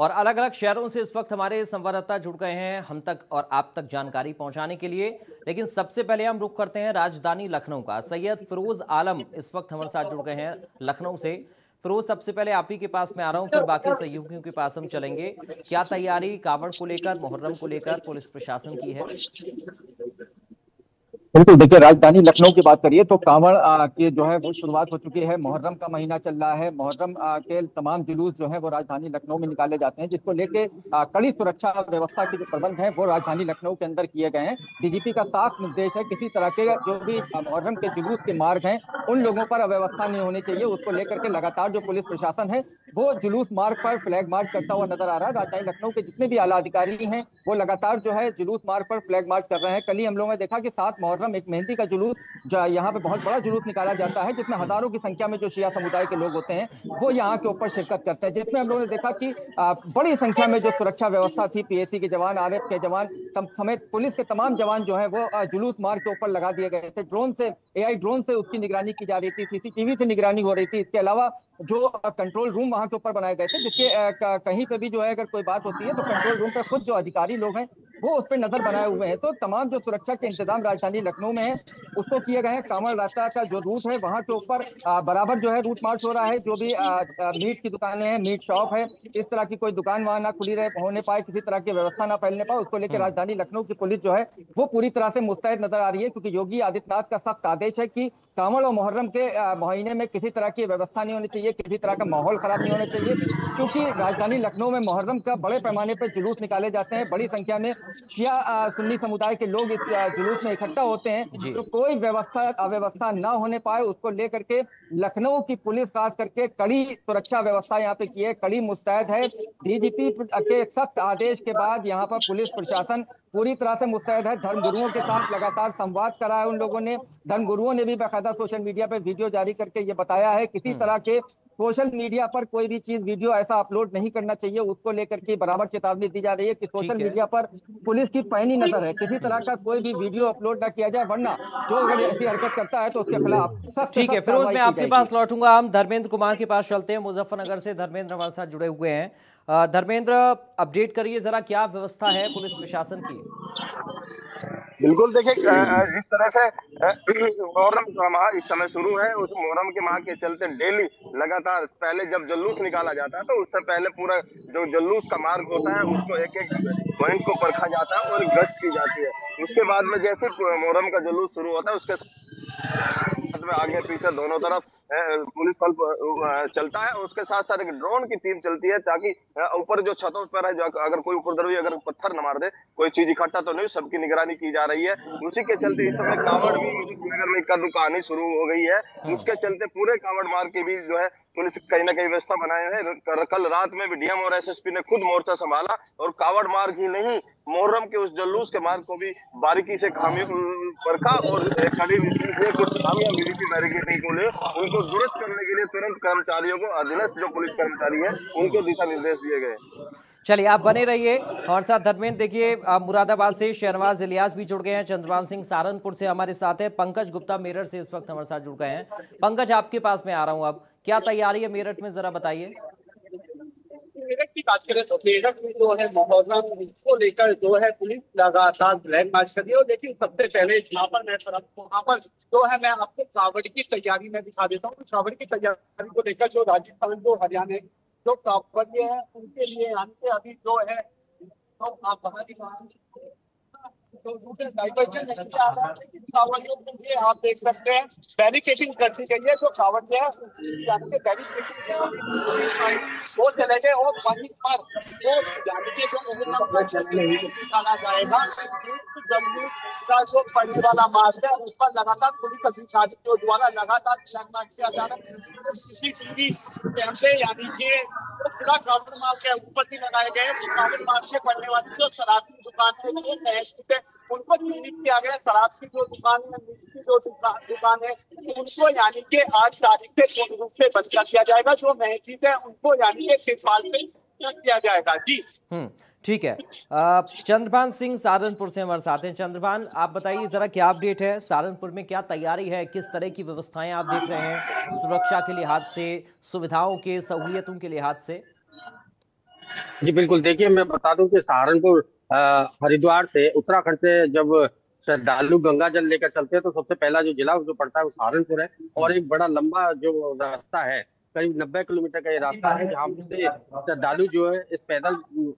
और अलग अलग शहरों से इस वक्त हमारे संवाददाता जुड़ गए हैं हम तक और आप तक जानकारी पहुंचाने के लिए। लेकिन सबसे पहले हम रुख करते हैं राजधानी लखनऊ का। सैयद फिरोज आलम इस वक्त हमारे साथ जुड़ गए हैं लखनऊ से। फिरोज, सबसे पहले आप ही के पास में आ रहा हूं, फिर बाकी सहयोगियों के पास हम चलेंगे। क्या तैयारी कावड़ को लेकर, मुहर्रम को लेकर पुलिस प्रशासन की है? बिल्कुल, देखिए राजधानी लखनऊ की बात करिए तो कांवड़ की जो है वो शुरुआत हो चुकी है। मुहर्रम का महीना चल रहा है। मुहर्रम के तमाम जुलूस जो है वो राजधानी लखनऊ में निकाले जाते हैं, जिसको लेके कड़ी सुरक्षा व्यवस्था के जो प्रबंध है वो राजधानी लखनऊ के अंदर किए गए हैं। डीजीपी का साफ निर्देश है, किसी तरह के जो भी मुहर्रम के जुलूस के मार्ग हैं उन लोगों पर अव्यवस्था नहीं होनी चाहिए। उसको लेकर के लगातार जो पुलिस प्रशासन है वो जुलूस मार्ग पर फ्लैग मार्च करता हुआ नजर आ रहा है। राजधानी लखनऊ के जितने भी आला अधिकारी हैं वो लगातार जो है जुलूस मार्ग पर फ्लैग मार्च कर रहे हैं। कल ही हम लोगों ने देखा कि 7 मुहर्रम एक मेहंदी का जुलूस जो यहाँ पे बहुत बड़ा जुलूस निकाला जाता है, जिसमें हजारों की संख्या में जो शिया समुदाय के लोग होते हैं वो यहाँ के ऊपर शिरकत करते हैं, जिसमें हम लोगों ने देखा कि बड़ी संख्या में जो सुरक्षा व्यवस्था थी, पीएसी के जवान, आरएफ के जवान समेत पुलिस के तमाम जवान जो है वो जुलूस मार्ग के ऊपर लगा दिए गए थे। ड्रोन से, एआई ड्रोन से उसकी निगरानी की जा रही थी, सीसीटीवी से निगरानी हो रही थी। इसके अलावा जो कंट्रोल रूम वहां के ऊपर बनाए गए थे, जिसके कहीं पे भी जो है अगर कोई बात होती है तो कंट्रोल रूम पर खुद जो अधिकारी लोग हैं वो उस पर नजर बनाए हुए हैं। तो तमाम जो सुरक्षा के इंतजाम राजधानी लखनऊ में है उसको किए गए हैं। कांवड़ रास्ता का जो रूट है वहां के ऊपर बराबर जो है रूट मार्च हो रहा है। जो भी मीट की दुकानें हैं, मीट शॉप है, इस तरह की कोई दुकान वहां ना खुली रहे होने पाए, किसी तरह की व्यवस्था ना फैलने पाए, उसको लेकर राजधानी लखनऊ की पुलिस जो है वो पूरी तरह से मुस्तैद नजर आ रही है। क्योंकि योगी आदित्यनाथ का सख्त आदेश है कि कांवड़ और मुहर्रम के महीने में किसी तरह की व्यवस्था नहीं होनी चाहिए, किसी तरह का माहौल खराब नहीं होना चाहिए। क्योंकि राजधानी लखनऊ में मुहर्रम का बड़े पैमाने पर जुलूस निकाले जाते हैं, बड़ी संख्या में शिया सुन्नी समुदाय के लोग इस जुलूस में इकट्ठा होते हैं। तो कोई व्यवस्था अव्यवस्था ना होने पाए उसको लेकर के लखनऊ की पुलिस खास करके कड़ी सुरक्षा व्यवस्था यहाँ पे की है, कड़ी मुस्तैद है। डीजीपी के सख्त आदेश के बाद यहाँ पर पुलिस प्रशासन पूरी तरह से मुस्तैद है। धर्मगुरुओं के साथ लगातार संवाद करा है उन लोगों ने। धर्मगुरुओं ने भी बाकायदा सोशल मीडिया पर वीडियो जारी करके ये बताया है किसी तरह के सोशल मीडिया पर कोई भी चीज वीडियो ऐसा अपलोड नहीं करना चाहिए। उसको लेकर के बराबर चेतावनी दी जा रही है कि सोशल मीडिया पर पुलिस की पैनी नजर है, किसी तरह का कोई भी वीडियो अपलोड ना किया जाए, वरना जो अगर ऐसी हरकत करता है तो उसके खिलाफ सख्त ठीक है फिरोज, मैं आपके पास लौटूंगा। हम धर्मेंद्र कुमार के पास चलते हैं, मुजफ्फरनगर से धर्मेंद्र हमारे साथ जुड़े हुए हैं। धर्मेंद्र, अपडेट करिए जरा, क्या व्यवस्था है पुलिस प्रशासन की? बिल्कुल, देखिए जिस तरह से मुहर्रम का माह इस समय शुरू है, उस मुहर्रम के माह के चलते डेली लगातार पहले जब जुलूस निकाला जाता है तो उससे पहले पूरा जो जुलूस का मार्ग होता है उसको एक एक पॉइंट को परखा जाता है और गश्त की जाती है। उसके बाद में जैसे मुहर्रम का जुलूस शुरू होता है उसके में आगे पीछे दोनों तरफ पुलिस बल चलता है। उसके साथ साथ एक ड्रोन की टीम चलती है ताकि ऊपर जो छतों पर है, जो अगर कोई उपद्रवी अगर पत्थर न मार दे, कोई चीज इकट्ठा तो नहीं, सबकी निगरानी की जा रही है। उसी के चलते इस समय कांवड़ भी मुजफ्फरनगर में कद दुकानी शुरू हो गई है। उसके चलते पूरे कांवड़ मार्ग की भी जो है पुलिस कहीं ना कहीं व्यवस्था बनाए है। कल रात में भी डीएम और एसएसपी ने खुद मोर्चा संभाला और कांवड़ मार्ग ही नहीं, मुहर्रम के उस जुलूस के मार्ग को भी बारीकी से खामियों परखा और कड़ी कुछ खामियां मिली थी बैरिकेडिंग को ले, उनको दुरुस्त करने के लिए तुरंत कर्मचारियों को, अधीनस्थ जो पुलिस कर्मचारी है उनको दिशा निर्देश दिए गए। चलिए, आप बने रहिए हमारे साथ। धर्मेंद्र, देखिए मुरादाबाद से शहनवाज इलियास भी जुड़ गए हैं, चंद्रभान सिंह सहारनपुर से हमारे साथ है, पंकज गुप्ता मेरठ से इस वक्त हमारे साथ जुड़ गए हैं। पंकज, आपके पास में आ रहा हूं, अब क्या तैयारी है मेरठ में, जरा बताइए। मेरठ की बात करें तो मेरठ में जो है मुहर्रम को लेकर जो है पुलिस लगातार फ्लैग मार्च कर रही है। और देखिए सबसे पहले यहाँ पर मैं वहाँ पर जो है मैं आपको कावड़ की तैयारी में दिखा देता हूँ। कावड़ की तैयारी को लेकर जो राजस्थान, जो हरियाणा जो कावड़िए हैं उनके लिए यहाँ पे अभी जो है तो आप बाहर डाइवर्जन नहीं आ रहा है, लेकिन कावड़ियों के लिए आप देख सकते हैं बैरिकेडिंग कर दी गई है। जो कावड़ है बैरिकेडिंग वो चले गए और वहीं पर जो यानी कि जो निकाला जाएगा जम्मू का जो पड़ने वाला मार्ग है उस पर लगातार पुलिस अधिकारियों द्वारा लगातार फ्लैग किया जा रहा है। सीसीटीवी कैमरे यानी कि पूरा कावड़ मार्ग के ऊपर भी लगाए गए हैं। कावड़ मार्ग से पड़ने वाली जो शराब की दुकान है उनको चिन्हित किया गया। शराब की जो दुकान है, की जो दुकान है उनको यानी कि 8 तारीख से पूर्ण रूप से बंद कर दिया जाएगा। जो महजिद है उनको यानी कि तिरपाल पे रख दिया जाएगा। जी ठीक है। चंद्रभान सिंह सहारनपुर से हमारे साथ हैं। चंद्रभान, आप बताइए जरा, क्या अपडेट है, सहारनपुर में क्या तैयारी है, किस तरह की व्यवस्थाएं आप देख रहे हैं सुरक्षा के लिहाज से, सुविधाओं के, सहूलियतों के लिहाज से? जी बिल्कुल, देखिए मैं बता दूं कि सहारनपुर हरिद्वार से उत्तराखंड से जब श्रद्धालु गंगा जल लेकर चलते हैं तो सबसे पहला जो जिला जो पड़ता है वो सहारनपुर है। और एक बड़ा लंबा जो रास्ता है, करीब 90 किलोमीटर का ये रास्ता है, जहाँ से श्रद्धालु जो है इस पैदल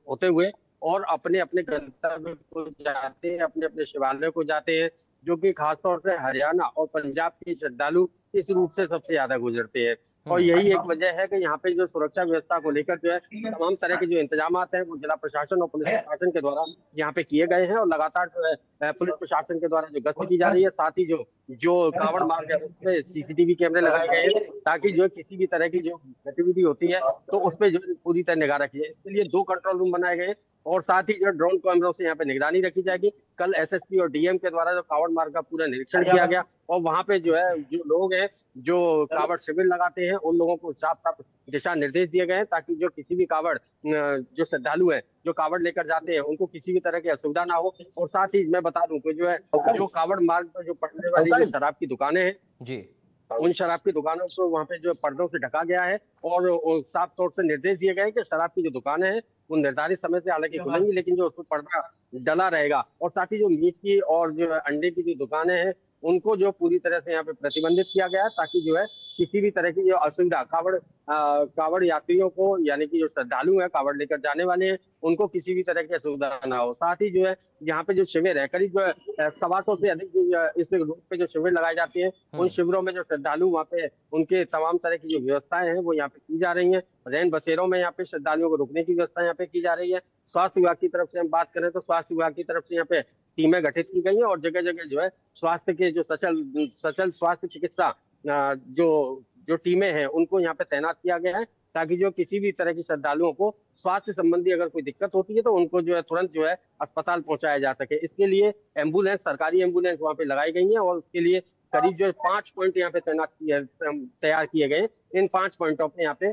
होते हुए और अपने अपने गंतव्य को जाते हैं, अपने अपने शिवालय को जाते हैं, जो कि खासतौर से हरियाणा और पंजाब के श्रद्धालु इस रूट से सबसे ज्यादा गुजरते हैं। और यही एक वजह है कि यहाँ पे जो सुरक्षा व्यवस्था को लेकर जो है तमाम तरह के जो इंतजाम हैं वो जिला प्रशासन और पुलिस प्रशासन के द्वारा यहाँ पे किए गए हैं। और लगातार जो है पुलिस प्रशासन के द्वारा जो गश्त की जा रही है, साथ ही जो जो कांवड़ मार्ग है उस पे सीसीटीवी कैमरे लगाए गए हैं, ताकि जो किसी भी तरह की जो गतिविधि होती है तो उस पर जो पूरी तरह निगाह रखी जाए। इसके लिए 2 कंट्रोल रूम बनाए गए हैं और साथ ही जो ड्रोन कैमरों से यहाँ पे निगरानी रखी जाएगी। कल एसएसपी और डीएम के द्वारा जो कांवड़ मार्ग का पूरा निरीक्षण किया गया और वहां पे जो है जो लोग हैं जो कांवड़ शिविर लगाते हैं उन लोगों को साफ साफ दिशा निर्देश दिए गए हैं, ताकि जो किसी भी कांवड़ जो श्रद्धालु है जो कांवड़ लेकर जाते हैं उनको किसी भी तरह की असुविधा ना हो। और साथ ही मैं बता दूं कि जो है जो कांवड़ मार्ग पर जो पड़ने वाली जो शराब की दुकानें हैं जी, उन शराब की दुकानों को वहाँ पे जो पर्दों से ढका गया है और साफ तौर से निर्देश दिए गए हैं कि शराब की जो दुकानें हैं वो निर्धारित समय से हालांकि खुलेंगी, लेकिन जो उसमें पर्दा डला रहेगा। और साथ ही जो मीट की और जो अंडे की जो दुकानें हैं उनको जो पूरी तरह से यहाँ पे प्रतिबंधित किया गया है, ताकि जो है किसी भी तरह की जो असुविधा कावड़ यात्रियों को, यानी कि जो श्रद्धालु हैं कावड़ लेकर जाने वाले हैं, उनको किसी भी तरह की असुविधा ना हो। साथ ही जो है यहाँ पे जो शिविर है करीब 125 से अधिक इस रूट पे जो शिविर लगाए जाते हैं उन शिविरों में जो श्रद्धालु वहाँ पे उनके तमाम तरह की जो व्यवस्थाएं हैं वो यहाँ पे की जा रही हैं। रैन बसेरों में यहाँ पे श्रद्धालुओं को रुकने की व्यवस्था यहाँ पे की जा रही है। स्वास्थ्य विभाग की तरफ से हम बात करें तो स्वास्थ्य विभाग की तरफ से यहाँ पे टीमें गठित की गई हैं और जगह जगह जो है स्वास्थ्य के जो सचल स्वास्थ्य चिकित्सा जो टीमें हैं उनको यहाँ पे तैनात किया गया है, ताकि जो किसी भी तरह की श्रद्धालुओं को स्वास्थ्य संबंधी अगर कोई दिक्कत होती है तो उनको जो है तुरंत जो है अस्पताल पहुंचाया जा सके। इसके लिए एम्बुलेंस, सरकारी एम्बुलेंस वहाँ पे लगाई गई है और उसके लिए करीब जो 5 पॉइंट यहाँ पे तैयार किए गए। इन 5 पॉइंटों पे यहाँ पे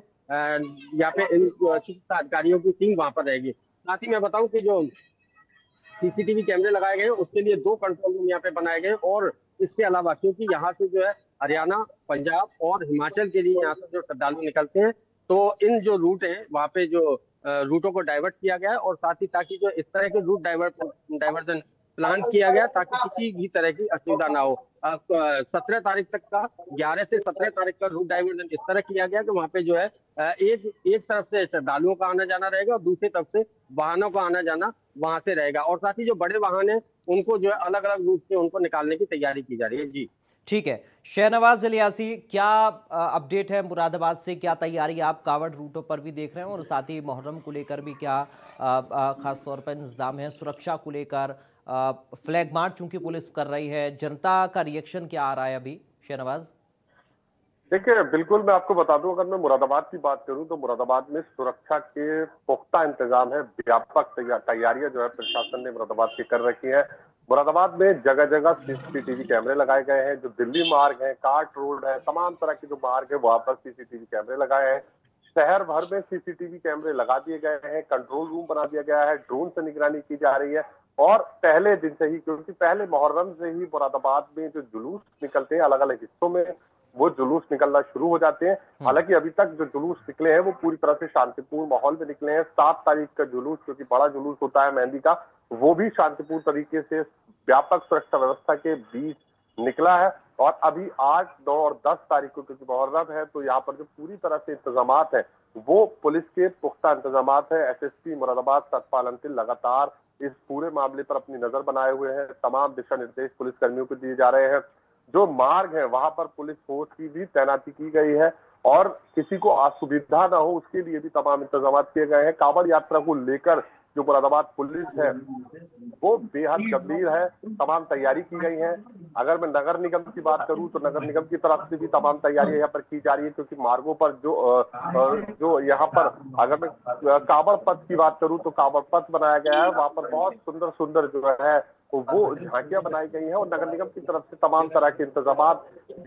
इन चिकित्सा अधिकारियों की टीम वहाँ पर रहेगी। साथ ही मैं बताऊं कि जो सीसीटीवी कैमरे लगाए गए हैं उसके लिए 2 कंट्रोल रूम यहाँ पे बनाए गए। और इसके अलावा क्योंकि यहाँ से जो है हरियाणा, पंजाब और हिमाचल के लिए यहाँ से जो श्रद्धालु निकलते हैं तो इन जो रूट हैं वहाँ पे जो रूटों को डाइवर्ट किया गया है और साथ ही ताकि जो इस तरह के रूट डाइवर्जन प्लान किया गया ताकि किसी भी तरह की असुविधा ना हो। 17 तारीख तक का 11 से 17 तारीख का रूट डाइवर्जन इस तरह किया गया कि वहाँ पे जो है एक तरफ से श्रद्धालुओं का आना जाना रहेगा और दूसरी तरफ से वाहनों का आना जाना वहां से रहेगा। और साथ ही जो बड़े वाहन है उनको जो है अलग अलग रूट से उनको निकालने की तैयारी की जा रही है। जी ठीक है। शहनवाज इलियासी, क्या अपडेट है मुरादाबाद से? क्या तैयारी आप कावड़ रूटों पर भी देख रहे हैं और साथ ही मुहर्रम को लेकर भी क्या खास तौर पर इंतजाम है? सुरक्षा को लेकर फ्लैग मार्च चूंकि पुलिस कर रही है, जनता का रिएक्शन क्या आ रहा है अभी? शहनवाज देखिए, बिल्कुल मैं आपको बता दूं, अगर मैं मुरादाबाद की बात करूं तो मुरादाबाद में सुरक्षा के पुख्ता इंतजाम है, व्यापक तैयारियां जो है प्रशासन ने मुरादाबाद की कर रखी है। मुरादाबाद में जगह जगह सीसीटीवी कैमरे लगाए गए हैं। जो दिल्ली मार्ग है, कार्ट रोड है, तमाम तरह के जो मार्ग है वहां पर सीसीटीवी कैमरे लगाए हैं। शहर भर में सीसीटीवी कैमरे लगा दिए गए हैं, कंट्रोल रूम बना दिया गया है, ड्रोन से निगरानी की जा रही है। और पहले दिन से ही, क्योंकि पहले मुहर्रम से ही मुरादाबाद में जो जुलूस निकलते हैं अलग अलग हिस्सों में, वो जुलूस निकलना शुरू हो जाते हैं। हालांकि अभी तक जो जुलूस निकले हैं वो पूरी तरह से शांतिपूर्ण माहौल में निकले हैं। 7 तारीख का जुलूस, क्योंकि बड़ा जुलूस होता है मेहंदी का, वो भी शांतिपूर्ण तरीके से व्यापक सुरक्षा व्यवस्था के बीच निकला है। और अभी 8, 9 और 10 तारीख को क्योंकि मुहर्रम है तो यहाँ पर जो पूरी तरह से इंतजामात है वो पुलिस के पुख्ता इंतजामात है। एसएसपी मुरादाबाद सतपाल अंतिल लगातार इस पूरे मामले पर अपनी नजर बनाए हुए हैं। तमाम दिशा निर्देश पुलिस कर्मियों को दिए जा रहे हैं। जो मार्ग है वहां पर पुलिस फोर्स की भी तैनाती की गई है और किसी को असुविधा ना हो उसके लिए भी तमाम इंतजाम किए गए हैं। कांवड़ यात्रा को लेकर जो मुरादाबाद पुलिस है वो बेहद गंभीर है, तमाम तैयारी की गई है। अगर मैं नगर निगम की बात करूं तो नगर निगम की तरफ से भी तमाम तैयारियां यहाँ पर की जा रही है, क्योंकि मार्गों पर जो यहाँ पर, अगर मैं कांवड़ पथ की बात करूं तो कांवड़ पथ बनाया गया है, वहां पर बहुत सुंदर सुंदर जो है वो झांकियां बनाई गई हैं। और नगर निगम की तरफ से तमाम तरह के इंतजाम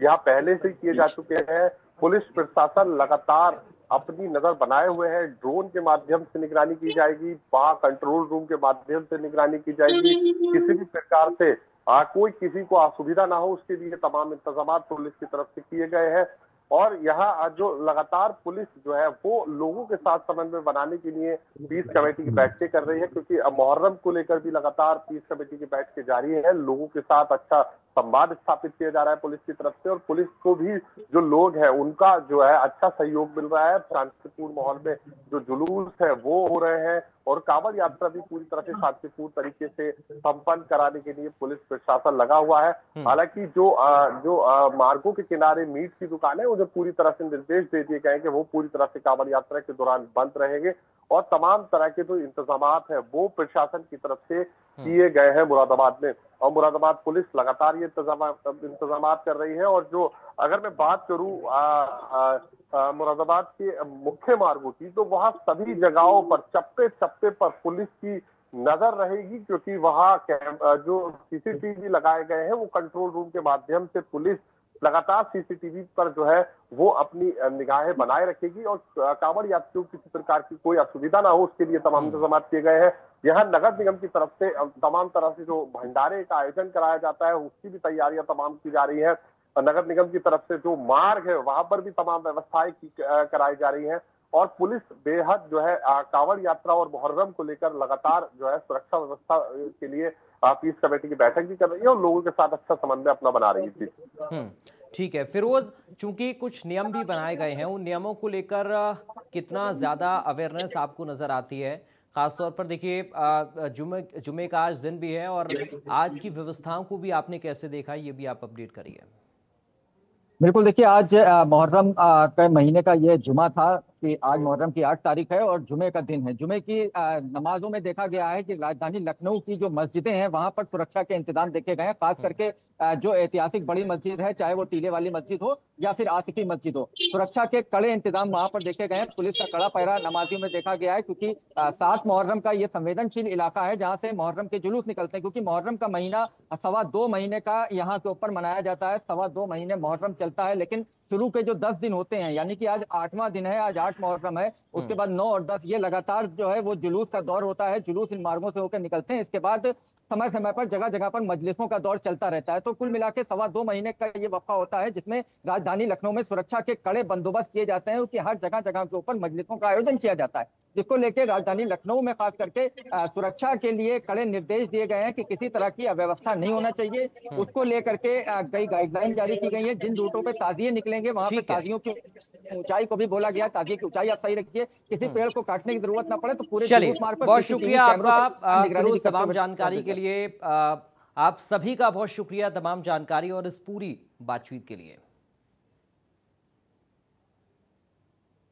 यहाँ पहले से किए जा चुके हैं। पुलिस प्रशासन लगातार अपनी नजर बनाए हुए हैं। ड्रोन के माध्यम से निगरानी की जाएगी, वहां कंट्रोल रूम के माध्यम से निगरानी की जाएगी। किसी भी प्रकार से कोई किसी को असुविधा ना हो उसके लिए तमाम इंतजाम पुलिस की तरफ से किए गए हैं। और यहाँ जो लगातार पुलिस जो है वो लोगों के साथ समन्वय बनाने के लिए पीस कमेटी की बैठकें कर रही है, क्योंकि अब मुहर्रम को लेकर भी लगातार पीस कमेटी की बैठकें जारी है। लोगों के साथ अच्छा संवाद स्थापित किया जा रहा है पुलिस की तरफ से, और पुलिस को भी जो लोग हैं उनका जो है अच्छा सहयोग मिल रहा है। शांतिपूर्ण माहौल में जो जुलूस है वो हो रहे हैं, और कांवड़ यात्रा भी पूरी तरह से शांतिपूर्ण तरीके से संपन्न कराने के लिए पुलिस प्रशासन लगा हुआ है। हालांकि जो मार्गों के किनारे मीट की दुकान है उन्हें पूरी तरह से निर्देश दे दिए गए हैं कि वो पूरी तरह से कांवड़ यात्रा के दौरान बंद रहेंगे, और तमाम तरह के जो इंतजामात है वो प्रशासन की तरफ से किए गए हैं मुरादाबाद में। और मुरादाबाद पुलिस लगातार ये इंतजामात कर रही है। और जो अगर मैं बात करूं मुरादाबाद के मुख्य मार्गों की, तो वहां सभी जगहों पर चप्पे चप्पे पर पुलिस की नजर रहेगी, क्योंकि वहां जो सीसीटीवी लगाए गए हैं वो कंट्रोल रूम के माध्यम से पुलिस लगातार सीसीटीवी पर जो है वो अपनी निगाहें बनाए रखेगी, और कांवड़ यात्रियों की किसी प्रकार की कोई असुविधा ना हो उसके लिए तमाम इंतजाम किए गए हैं। यहाँ नगर निगम की तरफ से तमाम तरह से जो भंडारे का आयोजन कराया जाता है उसकी भी तैयारियां तमाम की जा रही है। नगर निगम की तरफ से जो मार्ग है वहां पर भी तमाम व्यवस्थाएं कराई जा रही हैं, और पुलिस बेहद जो है कांवड़ यात्रा और मुहर्रम को लेकर लगातार जो है सुरक्षा व्यवस्था के लिए पीस कमेटी की बैठक भी कर रही है, और लोगों के साथ अच्छा समन्वय अपना बना रही है। ठीक है फिरोज, चूंकि कुछ नियम भी बनाए गए हैं, उन नियमों को लेकर कितना ज्यादा अवेयरनेस आपको नजर आती है? खासतौर पर देखिए जुमे का आज दिन भी है, और आज की व्यवस्थाओं को भी आपने कैसे देखा, ये भी आप अपडेट करिए। बिल्कुल, देखिए आज मुहर्रम के महीने का ये जुमा था कि आज मुहर्रम की 8 तारीख है और जुमे का दिन है। जुमे की नमाजों में देखा गया है कि राजधानी लखनऊ की जो मस्जिदें हैं वहां पर सुरक्षा के इंतजाम देखे गए हैं। खास करके जो ऐतिहासिक बड़ी मस्जिद है, चाहे वो टीले वाली मस्जिद हो या फिर आसिफी मस्जिद हो, सुरक्षा के कड़े इंतजाम वहां पर देखे गए हैं। पुलिस का कड़ा पहरा नमाजियों में देखा गया है, क्योंकि 7 मुहर्रम का ये संवेदनशील इलाका है जहाँ से मुहर्रम के जुलूस निकलते हैं, क्योंकि मुहर्रम का महीना 2.25 महीने का यहाँ के ऊपर मनाया जाता है। 2.25 महीने मुहर्रम चलता है, लेकिन शुरू के जो 10 दिन होते हैं, यानी कि आज 8वां दिन है, आज 8 मुहर्रम है, उसके बाद 9 और 10 ये लगातार जो है वो जुलूस का दौर होता है। जुलूस इन मार्गों से होकर निकलते हैं। इसके बाद समय समय पर जगह जगह पर मजलिसों का दौर चलता रहता है। तो कुल मिला के 2.25 महीने का ये वक्फा होता है, जिसमें राजधानी लखनऊ में सुरक्षा के कड़े बंदोबस्त किए जाते हैं, उसकी हर जगह जगह के ऊपर मजलिसों का आयोजन किया जाता है, जिसको लेकर राजधानी लखनऊ में खास करके सुरक्षा के लिए कड़े निर्देश दिए गए हैं कि किसी तरह की अव्यवस्था नहीं होना चाहिए। उसको लेकर के कई गाइडलाइन जारी की गई है। जिन रूटों पे ताजिए निकलेंगे वहां पे ताजियों की ऊंचाई को भी बोला गया, ताजिए की ऊंचाई आप सही रखिए, किसी पेड़ को काटने की जरूरत ना पड़े। तो पूरे मार्ग पर बहुत शुक्रिया आपका फिरोज, तमाम जानकारी के लिए। आप सभी का बहुत शुक्रिया, तमाम जानकारी और इस पूरी बातचीत के लिए।